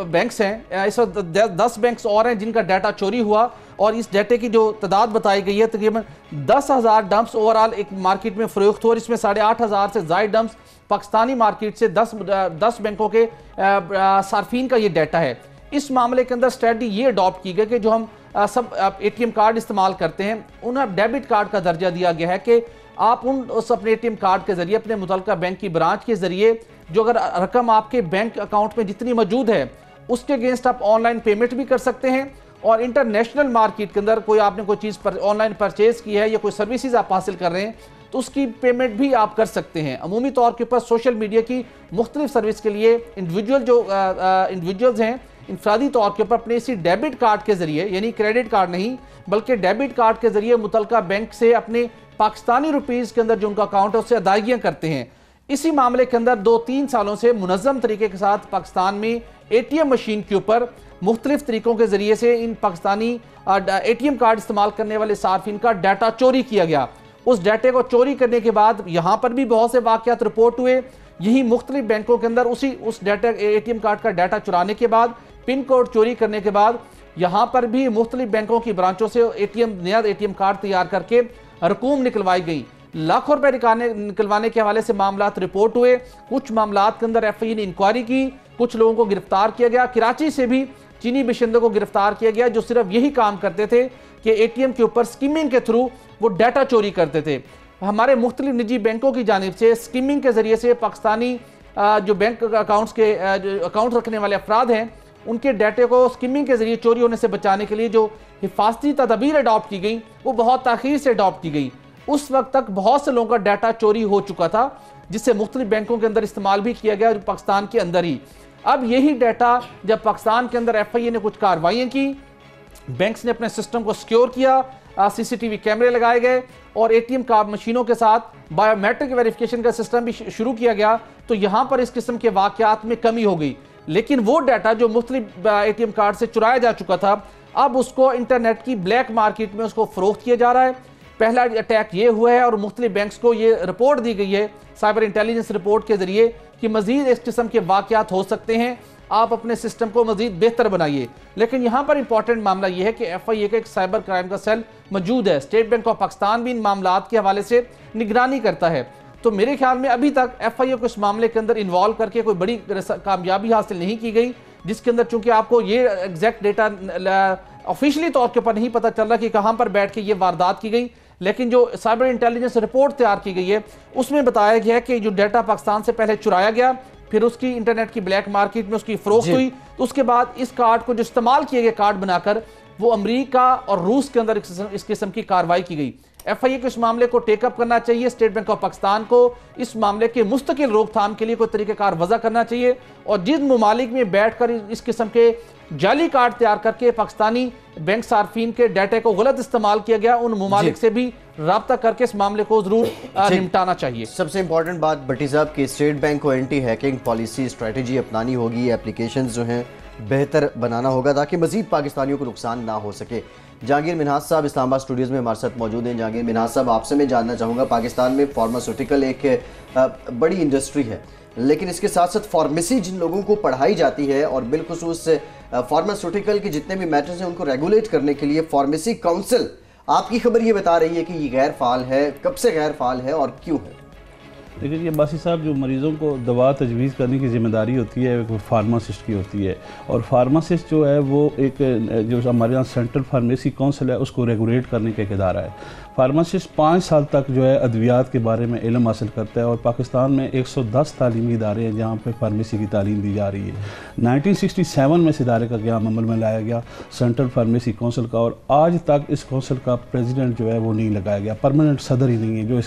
बैंक्स हैं, इस वक्त 10 बैंक्स और हैं जिनका डाटा चोरी हुआ और इस डाटे की जो तादाद बताई गई है तकरीबन 10,000 डंप्स ओवरऑल एक मार्केट में फरोख्त हुआ। इसमें 8,500 से ज़ायद डंप्स पाकिस्तानी मार्केट से 10 बैंकों के सार्फिन का ये डाटा है। इस मामले के अंदर स्ट्रेटजी ये अडॉप्ट की गई कि जो हम सब ATM कार्ड इस्तेमाल करते हैं उन्हें डेबिट कार्ड का दर्जा दिया गया है कि आप उस अपने ATM कार्ड के जरिए अपने मुतल्लिका बैंक की ब्रांच के जरिए जो अगर रकम आपके बैंक अकाउंट में जितनी मौजूद है उसके अगेंस्ट आप ऑनलाइन पेमेंट भी कर सकते हैं और इंटरनेशनल मार्केट के अंदर कोई आपने कोई चीज़ पर ऑनलाइन परचेज की है या कोई सर्विसेज आप हासिल कर रहे हैं तो उसकी पेमेंट भी आप कर सकते हैं। अमूमी तौर के ऊपर सोशल मीडिया की मुख्तलिफ सर्विस के लिए इंडिविजुअल्स हैं इंफरादी तौर के ऊपर अपने इसी डेबिट कार्ड के जरिए, यानी क्रेडिट कार्ड नहीं बल्कि डेबिट कार्ड के जरिए मुतल्लिका बैंक से अपने पाकिस्तानी रुपीज़ के अंदर जो उनका अकाउंट है उससे अदायगियाँ करते हैं। इसी मामले के अंदर 2-3 सालों से मुनज़्ज़म तरीके के साथ पाकिस्तान में ATM मशीन के ऊपर मुख्तलिफ तरीकों के जरिए से इन पाकिस्तानी ATM कार्ड इस्तेमाल करने वाले सार्फिन का डाटा चोरी किया गया। उस डाटे को चोरी करने के बाद यहाँ पर भी बहुत से वाक़यात रिपोर्ट हुए। यही मुख्तलिफ बैंकों के अंदर उस डाटा ATM कार्ड का डाटा चुराने के बाद, पिन कोड चोरी करने के बाद यहाँ पर भी मुख्तलिफ बैंकों की ब्रांचों से नया ATM कार्ड तैयार करके रकूम निकलवाई गई। लाखों रुपए निकलवाने के हवाले से मामला रिपोर्ट हुए। कुछ मामला के अंदर FIA ने इंक्वायरी की, कुछ लोगों को गिरफ्तार किया गया। कराची से भी चीनी बशिंदों को गिरफ्तार किया गया जो सिर्फ यही काम करते थे कि ATM के ऊपर स्कीमिंग के थ्रू वो डाटा चोरी करते थे। हमारे मुख्तलिफ निजी बैंकों की जानिब से स्कीमिंग के जरिए से पाकिस्तानी जो बैंक अकाउंट्स के अकाउंट रखने वाले अफराद हैं उनके डाटे को स्कीमिंग के जरिए चोरी होने से बचाने के लिए जो हिफाजती तदबीर अडॉप्ट की गई वो बहुत ताख़ीर से अडॉप्ट की गई। उस वक्त तक बहुत से लोगों का डाटा चोरी हो चुका था जिससे मुख्तलिफ बैंकों के अंदर इस्तेमाल भी किया गया पाकिस्तान के अंदर ही। अब यही डाटा जब पाकिस्तान के अंदर FIA ने कुछ कार्रवाइयाँ की, बैंक्स ने अपने सिस्टम को सिक्योर किया, CCTV कैमरे लगाए गए और ATM कार्ड मशीनों के साथ बायोमेट्रिक वेरिफिकेशन का सिस्टम भी शुरू किया गया, तो यहाँ पर इस किस्म के वाक़यात में कमी हो गई। लेकिन वो डाटा जो मुख्तलिफ ATM कार्ड से चुराया जा चुका था अब उसको इंटरनेट की ब्लैक मार्केट में उसको फरोख्त किया जा रहा है। पहला अटैक ये हुआ है और मुख्तलिफ बैंक्स को ये रिपोर्ट दी गई है साइबर इंटेलिजेंस रिपोर्ट के जरिए कि मजीद इस किस्म के वाक़यात हो सकते हैं, आप अपने सिस्टम को मजीद बेहतर बनाइए। लेकिन यहाँ पर इंपॉर्टेंट मामला यह है कि FIA का एक साइबर क्राइम का सेल मौजूद है। स्टेट बैंक ऑफ पाकिस्तान भी इन मामलात के हवाले से निगरानी करता है। तो मेरे ख्याल में अभी तक FIA को इस मामले के अंदर इन्वॉल्व करके कोई बड़ी कामयाबी हासिल नहीं की गई, जिसके अंदर चूंकि आपको ये एग्जैक्ट डेटा ऑफिशियली तौर के ऊपर नहीं पता चल रहा कि कहाँ पर बैठ के ये वारदात की गई, लेकिन जो साइबर इंटेलिजेंस रिपोर्ट तैयार की गई है उसमें बताया गया है कि जो डाटा पाकिस्तान से पहले चुराया गया, फिर उसकी इंटरनेट की ब्लैक मार्केट में उसकी फरोख्त हुई, तो उसके बाद इस कार्ड को जो इस्तेमाल किए गए कार्ड बनाकर वो अमेरिका और रूस के अंदर इस किस्म की कार्रवाई की गई। FIA को इस मामले को टेकअप करना चाहिए। स्टेट बैंक ऑफ पाकिस्तान को इस मामले के मुस्तकिल रोकथाम के लिए कोई तरीक़ाकार वज़ा करना चाहिए और जिन ममालिक में बैठकर इस किस्म के जाली कार्ड तैयार करके पाकिस्तानी बैंक सार्फिन के डाटा को गलत इस्तेमाल किया गया, उन ममालिक से भी राब्ता करके इस मामले को जरूर निपटाना चाहिए। सबसे इंपॉर्टेंट बात भट्टी साहब की स्टेट बैंक को एंटी हैकिंग पॉलिसी स्ट्रेटजी अपनानी होगी, एप्लीकेशंस जो हैं बेहतर बनाना होगा ताकि मजीद पाकिस्तानियों को नुकसान ना हो सके। जहांगीर मिन्हाज साहब इस्लामाबाद स्टूडियोज़ में हमारे साथ मौजूद हैं। जहांगीर मिन्हाज साहब, आपसे मैं जानना चाहूँगा, पाकिस्तान में फार्मास्यूटिकल एक बड़ी इंडस्ट्री है, लेकिन इसके साथ साथ फार्मेसी जिन लोगों को पढ़ाई जाती है और बिलखुसूस फार्मास्यूटिकल के जितने भी मैटर्स हैं उनको रेगुलेट करने के लिए फार्मेसी काउंसिल, आपकी खबर ये बता रही है कि ये गैर फाल है। कब से गैर फाल है और क्यों है? लेकिन ये अब्बासी साहब, जो मरीज़ों को दवा तजवीज़ करने की ज़िम्मेदारी होती है वो फार्मासिस्ट की होती है, और फार्मासिस्ट जो है वो एक जो हमारे यहाँ सेंट्रल फार्मेसी काउंसिल है उसको रेगुलेट करने का एक इदारा है। फार्मासिस्ट 5 साल तक जो है अद्वियात के बारे में इल्म हासिल करता है, और पाकिस्तान में 110 तालीमी इदारे हैं जहाँ पर फार्मेसी की तालीम दी जा रही है। 1967 में इस इदारे का क़याम अमल में लाया गया सेंट्रल फार्मेसी काउंसिल का, और आज तक इस काउंसिल का प्रेसिडेंट जो है वो नहीं लगाया गया, परमानेंट सदर ही नहीं है जो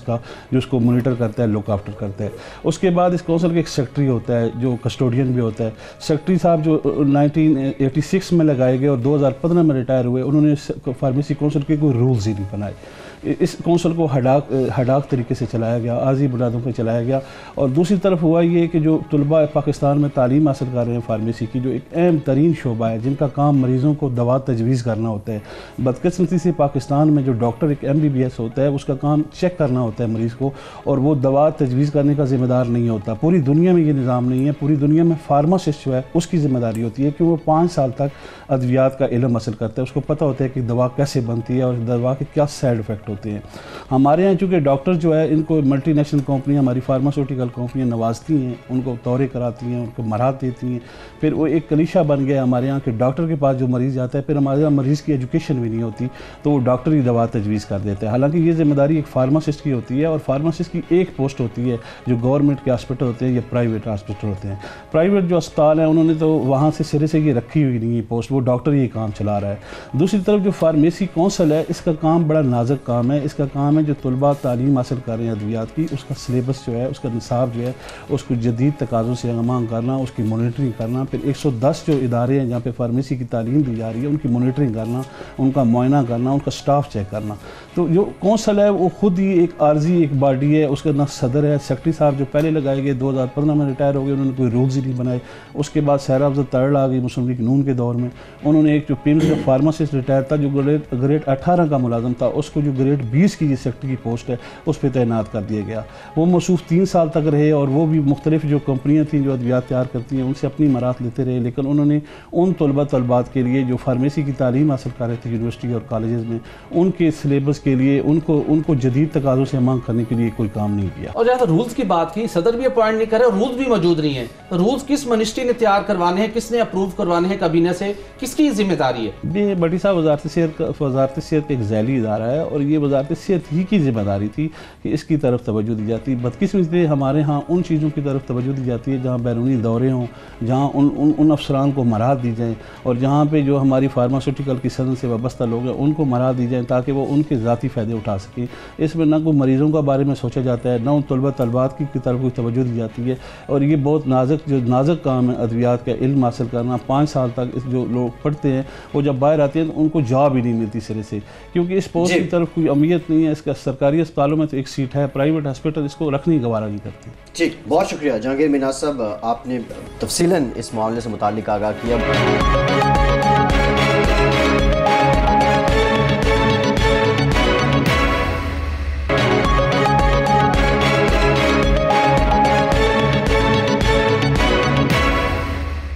इसको मॉनिटर करता है, लुक आफ्टर करता है। उसके बाद इस काउंसिल का एक सेक्रेटरी होता है जो कस्टोडियन भी होता है। सेक्रेटरी साहब जो 1986 में लगाए गए और 2015 में रिटायर हुए, उन्होंने फार्मेसी काउंसिल के कोई रूल्स ही नहीं बनाए। इस काउंसिल को हडाक तरीके से चलाया गया, आर्जी बुनियादों पर चलाया गया। और दूसरी तरफ हुआ ये कि जो तलबा पाकिस्तान में तालीम हासिल कर रहे हैं फार्मेसी की, जो एक अहम तरीन शोबा है जिनका काम मरीज़ों को दवा तजवीज़ करना होता है, बदकिस्मती से पाकिस्तान में जो डॉक्टर एक MBBS होता है उसका काम चेक करना होता है मरीज़ को, और वो दवा तजवीज़ करने का ज़िम्मेदार नहीं होता। पूरी दुनिया में ये निज़ाम नहीं है। पूरी दुनिया में फार्मासिस्ट जो है उसकी ज़िम्मेदारी होती है कि वो 5 साल तक अद्वियात का इल्म हासिल करता है, उसको पता होता है कि दवा कैसे बनती है और दवा के क्या साइड इफ़ेक्ट होते हैं। हमारे यहाँ चूँकि डॉक्टर जो है इनको मल्टीनेशनल कंपनियाँ, हमारी फार्मास्यूटिकल कंपनियाँ नवाजती हैं, उनको दौरे कराती हैं, उनको मराहत देती हैं, फिर वो एक कलीशा बन गया हमारे यहाँ के डॉक्टर के पास जो मरीज़ जाता है, फिर हमारे यहाँ मरीज़ की एजुकेशन भी नहीं होती तो वो डॉक्टर ही दवा तजवीज़ कर देता है। हालांकि ये जिम्मेदारी एक फार्मासिस्ट की होती है, और फार्मासिस्ट की एक पोस्ट होती है जो गवर्नमेंट के हॉस्पिटल होते हैं या प्राइवेट हॉस्पिटल होते हैं। प्राइवेट जो अस्पताल हैं उन्होंने तो वहाँ से सिरे से ये रखी हुई नहीं है पोस्ट, वो डॉक्टर ही काम चला रहा है। दूसरी तरफ जो फार्मेसी काउंसिल है इसका काम बड़ा नाजुक काम है। इसका काम है जो तलबा तालीम हासिल कर रहे हैं अद्वियात की, उसका सिलेबस जो है, उसका निसाब जो है, उसको जदीद तकाज़ों से आगाह करना, उसकी मॉनिटरिंग करना। फिर 110 जो इदारे हैं जहाँ पे फार्मेसी की तालीम दी जा रही है उनकी मॉनिटरिंग करना, उनका मुआयना करना, उनका स्टाफ चेक करना। तो जो काउंसिल है वो खुद ही एक आर्जी एक बॉडी है, उसका ना सदर है। सेक्रेटरी साहब जो पहले लगाए गए 2015 में रिटायर हो गए, उन्होंने कोई रूल्स ही नहीं बनाए। उसके बाद सहरा अफजल तरड़ आ गई मुस्लिम लीग नून के दौर में, उन्होंने एक जो पीएमसी फार्मासिस्ट रिटायर था जो ग्रेड 18 का मुलाजम था, उसको जो ग्रेड 20 की सेक्रेटरी की पोस्ट है उस पर तैनात कर दिया गया। वो मौसूफ 3 साल तक रहे, और वो भी मुख्तलिफ जो कंपनियाँ थीं जो अद्वियात तैयार करती हैं उनसे अपनी मराहत लेते रहे, लेकिन उन्होंने उन तलबात के लिए जो फार्मेसी की तालीम हासिल कर रहे थे यूनिवर्सिटी और कॉलेजेस में, उनके सिलेबस के लिए उनको जदीद तकाज़ों से मांग करने के लिए कोई काम नहीं किया। और जहाँ रूल्स की बात की, सदर भी अपॉइंट नहीं करे, रूल्स भी मौजूद नहीं है। रूल्स किस मिनिस्ट्री ने तैयार करवाने हैं, किसने अप्रूव करवाने हैं, कैबिनेट से किसकी जिम्मेदारी है? ये भट्टी साहब वजारत सेहत का एक ज़ैली इदारा है, और ये वजारत सेहत ही की जिम्मेदारी थी कि इसकी तरफ तवज्जो दी जाती। बदकिस्मती हमारे यहाँ उन चीज़ों की तरफ तवज्जो दी जाती है जहाँ बैरूनी दौरे हों, जहाँ उन अफसरान को मराहत दी जाए, और जहाँ पे जो हमारी फार्मास्यूटिकल की सनत से वाबस्ता लोग हैं उनको मराहत दी जाए ताकि वो उनके ज़ाती फ़ायदे उठा सकें। इसमें ना कोई मरीज़ों का बारे में सोचा जाता है, ना उन तलबात की तरफ कोई तवज्जो दी जाती है। और ये बहुत नाजुक काम है अद्वियात का इल्म हासिल करना। 5 साल तक जो लोग पढ़ते हैं वो जब बाहर आते हैं तो उनको जॉब ही नहीं मिलती सिरे से, क्योंकि इस पोस्ट की तरफ कोई अहमियत नहीं है। इसका सरकारी अस्पतालों में तो एक सीट है, प्राइवेट हॉस्पिटल इसको रखने की गवारा नहीं करती। ठीक, बहुत शुक्रिया जहांगीर मीनाज साहब, आपने तफसीलन इस मामले से मुताल्लिक आगाह किया।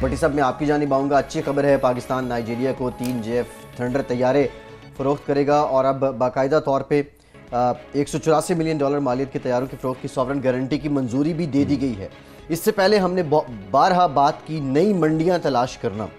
भट्टी साहब, मैं आपकी जानिब आऊँगा। अच्छी खबर है, पाकिस्तान नाइजीरिया को 3 JF थंडर तैयारे फ़रोख्त करेगा, और अब बाकायदा तौर पे $184 मिलियन मालियत के तैयारों की फ़रोख्त की सॉवरन गारंटी की मंजूरी भी दे दी गई है। इससे पहले हमने बारहा बात की नई मंडियाँ तलाश करना,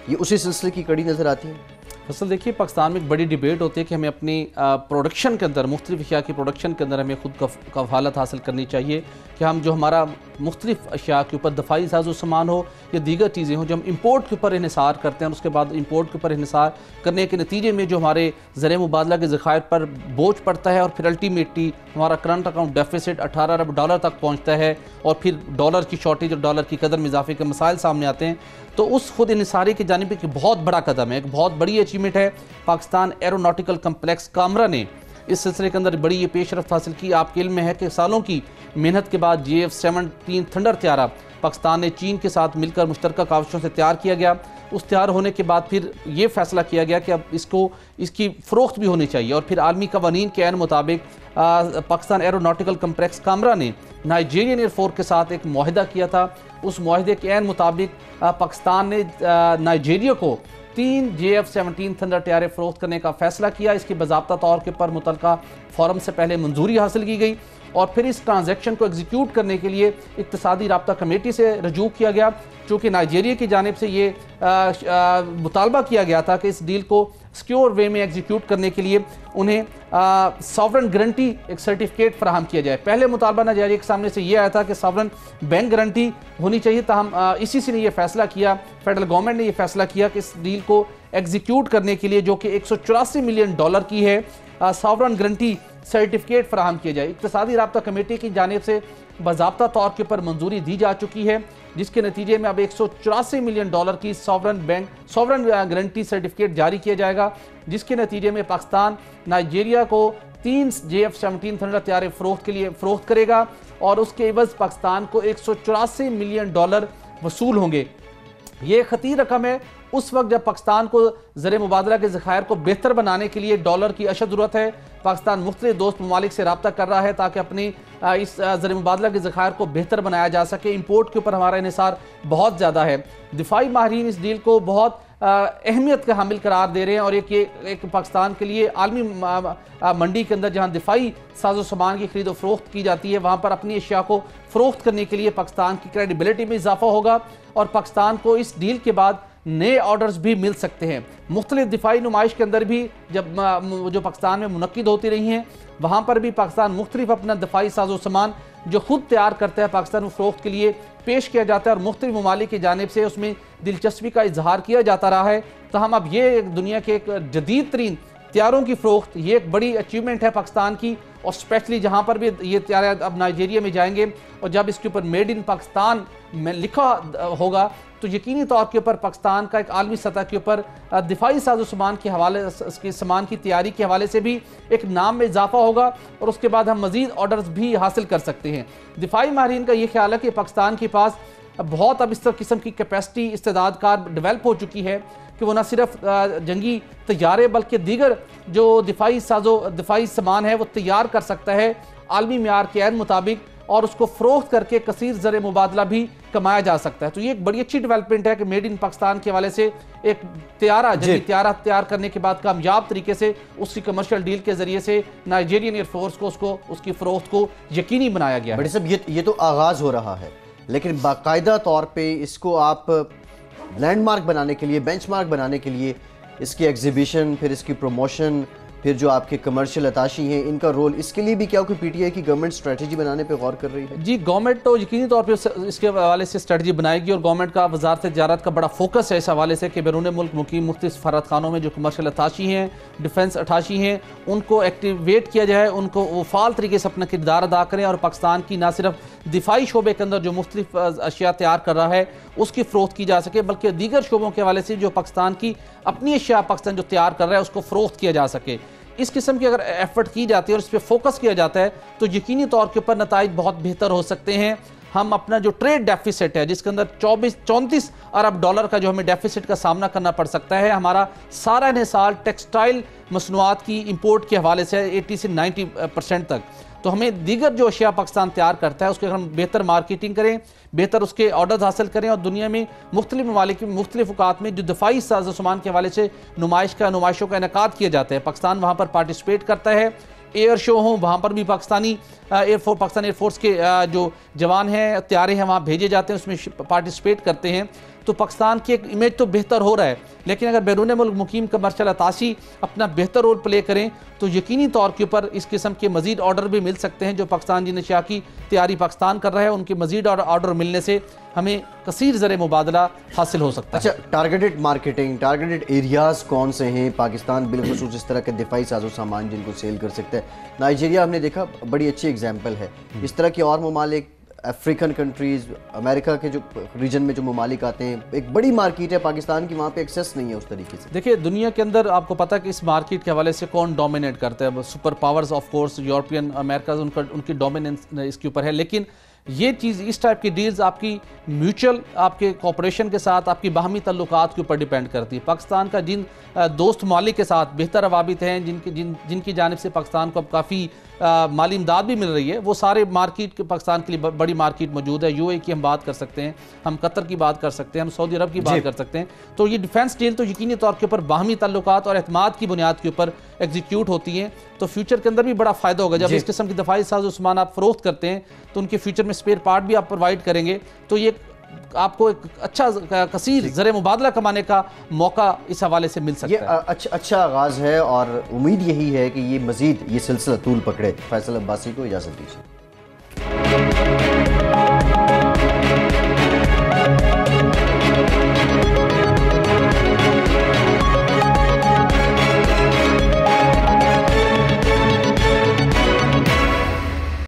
ये उसी सिलसिले की कड़ी नज़र आती है। असल देखिए, पाकिस्तान में एक बड़ी डिबेट होती है कि हमें अपनी प्रोडक्शन के अंदर, मुख्तलिफ अशिया की प्रोडक्शन के अंदर हमें खुद कफ़ालत हासिल करनी चाहिए कि हम जो हमारा मुख्तलिफ अशिया के ऊपर दफ़ाई साजो सामान हो या दीगर चीज़ें हो, जो हम इंपोर्ट के ऊपर इन्हिसार करते हैं, उसके बाद इंपोर्ट के ऊपर इन्हिसार करने के नतीजे में जो हमारे ज़र मुबादला के ज़खायर पर बोझ पड़ता है, और फिर अल्टीमेटली हमारा करंट अकाउंट डेफिसिट $18 अरब तक पहुँचता है, और फिर डॉलर की शॉर्टेज और डॉलर की कदर में इजाफे के मसाइल सामने आते हैं। तो उस खुद इन्हिसारी की जानिब एक बहुत बड़ा कदम है, एक बहुत बड़ी अचीवमेंट है। पाकिस्तान एरोनॉटिकल कम्प्लेक्स कामरा ने इस सिलसिले के अंदर बड़ी ये पेशरफ्त हासिल की। आपके इल्म में है कि सालों की मेहनत के बाद JF-17 थंडर तैयारा पाकिस्तान ने चीन के साथ मिलकर मुश्तरका काविशों से तैयार किया गया। उस तैयार होने के बाद फिर ये फैसला किया गया कि अब इसकी फ़रोख्त भी होनी चाहिए, और फिर आलमी कवानीन के ऐन मुताबिक पाकिस्तान एरोनॉटिकल कम्प्लेक्स कामरा ने नाइजीरियन एयरफोर्स के साथ एक मुआहिदा किया था। उस मुआहिदे के ऐन मुताबिक पाकिस्तान ने नाइजीरिया को 3 JF-17 थंडर तैयारे फरोख्त करने का फैसला किया। इसकी बाज़ाब्ता तौर के ऊपर मुतलका फोरम से पहले मंजूरी हासिल की गई और फिर इस ट्रांजैक्शन को एग्जीक्यूट करने के लिए इक्तिसादी राब्ता कमेटी से रजू किया गया, चूँकि नाइजीरिया की जानिब से ये मुतालबा किया गया था कि इस डील को सिक्योर वे में एग्जीक्यूट करने के लिए उन्हें सॉवरन गारंटी एक सर्टिफिकेट फराहम किया जाए। पहले मुतालबा नाइजीरिया के सामने से ये आया था कि सॉवरन बैंक गारंटी होनी चाहिए, ताहम इसी से ने यह फैसला किया, फेडरल गवर्नमेंट ने यह फैसला किया कि इस डील को एग्जीक्यूट करने के लिए, जो कि $184 मिलियन की है, सॉवरन गारंटी सर्टिफिकेट फराहम किया जाए। इक्तिसादी राब्ता कमेटी की जानिब से बाज़ाब्ता तौर के ऊपर मंजूरी दी जा चुकी है, जिसके नतीजे में अब $184 मिलियन की सॉवरन गारंटी सर्टिफिकेट जारी किया जाएगा, जिसके नतीजे में पाकिस्तान नाइजीरिया को 3 JF-17 थंडर तैयारे फरोख्त करेगा और उसके एवज पाकिस्तान को $184 मिलियन वसूल होंगे। ये खतीर रकम है उस वक्त जब पाकिस्तान को ज़र मुबादला के ज़खायर को बेहतर बनाने के लिए डॉलर की अशद ज़रूरत है। पाकिस्तान मुख्तलिफ दोस्त ममालिक से रब्ता कर रहा है ताकि अपनी इस ज़र मुबादला के ज़खायर को बेहतर बनाया जा सके। इंपोर्ट के ऊपर हमारा इन्हिसार बहुत ज़्यादा है। दिफाई माहिरीन इस डील को बहुत अहमियत का हामिल करार दे रहे हैं और एक पाकिस्तान के लिए आलमी मंडी के अंदर जहां दिफाई साजो सामान की खरीदो फरोख्त की जाती है, वहां पर अपनी अशिया को फरोख्त करने के लिए पाकिस्तान की क्रेडिबिलिटी में इजाफा होगा और पाकिस्तान को इस डील के बाद नए ऑर्डर्स भी मिल सकते हैं। मुख्तलिफ दिफाई नुमाइश के अंदर भी जब जो पाकिस्तान में मुनक्किद होती रही हैं, वहाँ पर भी पाकिस्तान मुख्तलिफ अपना दिफाई साजो सामान जो खुद तैयार करता है पाकिस्तान में फ़रोख्त के लिए पेश किया जाता है और मुख्तलिफ ममालिक की जानिब से उसमें दिलचस्पी का इजहार किया जाता रहा है। तो हम अब ये दुनिया के एक जदीद तरीन तैयारों की फ़रोख्त, ये एक बड़ी अचीवमेंट है पाकिस्तान की और स्पेशली जहाँ पर भी ये तैयार अब नाइजीरिया में जाएंगे और जब इसके ऊपर मेड इन पाकिस्तान में लिखा होगा तो यकीनी तौर के ऊपर पाकिस्तान का एक आलमी सतह के ऊपर दिफाई साजो सामान के हवाले के सामान की तैयारी के हवाले से भी एक नाम में इजाफा होगा और उसके बाद हम मज़ीद ऑर्डर्स भी हासिल कर सकते हैं। दिफाई माहिरीन का ये ख्याल है कि पाकिस्तान के पास बहुत अब इस किस्म की कैपेसिटी इस्तेदादकार डेवलप हो चुकी है कि वो न सिर्फ जंगी तैयारे बल्कि दीगर जो दिफाई सामान है वो तैयार कर सकता है आलमी मेयार के ऐन मुताबिक और उसको फ़रोख्त करके कसीर ज़र मुबादला भी कमाया जा सकता है। तो ये एक बड़ी अच्छी डेवलपमेंट है कि मेड इन पाकिस्तान के हवाले से एक जंगी तैयार करने के बाद कामयाब तरीके से उसकी कमर्शियल डील के जरिए से नाइजीरियन एयरफोर्स को उसकी फ़रोख्त को यकीनी बनाया गया। बड़ी साहब ये तो आगाज़ हो रहा है, लेकिन बाकायदा तौर पे इसको आप लैंडमार्क बनाने के लिए, बेंचमार्क बनाने के लिए इसकी एग्जीबिशन, फिर इसकी प्रमोशन, फिर जो आपके कमर्शियल अताशी हैं, इनका रोल, इसके लिए भी क्या कोई पीटीआई की गवर्नमेंट स्ट्रेटजी बनाने पे गौर कर रही है? जी, गवर्नमेंट तो यकीनी तौर पे इसके हवाले से स्ट्रेटजी बनाएगी और गवर्नमेंट का वजारत तिजारत का बड़ा फोकस है इस हवाले से कि बैरून मुल्क मुकीम मुख्तलिफ सफारत खानों में जो कमर्शियल अताशी हैं, डिफेंस अताशी हैं, उनको एक्टिवेट किया जाए, उनको वो फाल तरीके से अपना किरदार अदा करें और पाकिस्तान की ना सिर्फ दिफाई शोबे के अंदर जो मुख्तलिफ अशिया तैयार कर रहा है उसकी फ़रोख्त की जा सके, बल्कि दीगर शोबों के हवाले से जो पाकिस्तान की अपनी अशिया पाकिस्तान जो तैयार कर रहा है उसको फ़रोख्त किया जा सके। इस किस्म की अगर एफर्ट की जाती है और इस पर फोकस किया जाता है तो यकीनी तौर के ऊपर नताइज बहुत बेहतर हो सकते हैं। हम अपना जो ट्रेड डेफिसिट है जिसके अंदर 34 अरब डॉलर का जो हमें डेफिसिट का सामना करना पड़ सकता है, हमारा सारा निसाल टेक्सटाइल मसनूआत की इंपोर्ट के हवाले से 80 से 90% तक, तो हमें दीगर जो अशिया पाकिस्तान तैयार करता है उसके अगर हम बेहतर मार्केटिंग करें, बेहतर उसके ऑर्डर्स हासिल करें और दुनिया में मुख्तलिफ ममालिक में मुख्तलिफ औकात में जो दिफाई साजो सामान के हवाले से नुमाइशों का इनेकाद किया जाता है, पाकिस्तान वहाँ पर पार्टिसिपेट करता है। एयर शो हों वहाँ पर भी पाकिस्तानी एयरफोर्स के जो जवान हैं, तैयारे हैं, वहाँ भेजे जाते हैं, उसमें पार्टिसिपेट करते हैं। तो पाकिस्तान की एक इमेज तो बेहतर हो रहा है, लेकिन अगर बैरून मुल्क मुकीम कमर्शियल अताशी अपना बेहतर रोल प्ले करें तो यकीनी तौर के ऊपर इस किस्म के मजीद ऑर्डर भी मिल सकते हैं। जो पाकिस्तान जिन अशिया की तैयारी पाकिस्तान कर रहा है उनके मजीद ऑर्डर मिलने से हमें कसीर ज़र मुबादला हासिल हो सकता है। अच्छा, टारगेटेड मार्केटिंग, टारगेटेड एरियाज़ कौन से हैं पाकिस्तान बिलखुसूस इस तरह के दिफाई साजो सामान जिनको सेल कर सकते हैं? नाइजीरिया हमने देखा बड़ी अच्छी एग्जाम्पल है। इस तरह के और ममालिक, अफ्रीकन कंट्रीज़, अमेरिका के जो रीजन में जो ममालिक आते हैं, एक बड़ी मार्केट है पाकिस्तान की, वहाँ पे एक्सेस नहीं है उस तरीके से। देखिए, दुनिया के अंदर आपको पता है कि इस मार्केट के हवाले से कौन डोमिनेट करता है? Super powers of course European, America, उनकी डोमिनेंस इसके ऊपर है, लेकिन ये चीज़, इस टाइप की डील्स आपकी म्यूचुअल आपके कॉपरेशन के साथ, आपकी बाहमी तल्लुकात के ऊपर डिपेंड करती है। पाकिस्तान का जिन दोस्त मालिक के साथ बेहतर रवाबित हैं, जिनकी जानिब से पाकिस्तान को अब काफ़ी माली इमदाद भी मिल रही है, वो सारे मार्केट के पाकिस्तान के लिए बड़ी मार्केट मौजूद है। यूएई की हम बात कर सकते हैं, हम कतर की बात कर सकते हैं, हम सऊदी अरब की बात कर सकते हैं। तो ये डिफेंस डील तो यकीनी तौर के ऊपर बाहमी ताल्लुकात और एतमाद की बुनियाद के ऊपर एग्जीक्यूट होती हैं। तो फ्यूचर के अंदर भी बड़ा फ़ायदा होगा। जब इस किस्म की दफाई साज सामान आप फरोख्त करते हैं तो उनके फ्यूचर में स्पेयर पार्ट भी आप प्रोवाइड करेंगे, तो ये आपको एक अच्छा कसीर ज़र मुबादला कमाने का मौका इस हवाले से मिल सकता है। अच्छा आगाज़ है और उम्मीद यही है कि ये मज़ीद ये सिलसिला तूल पकड़े। फैसल अब्बासी को इजाज़त दीजिए।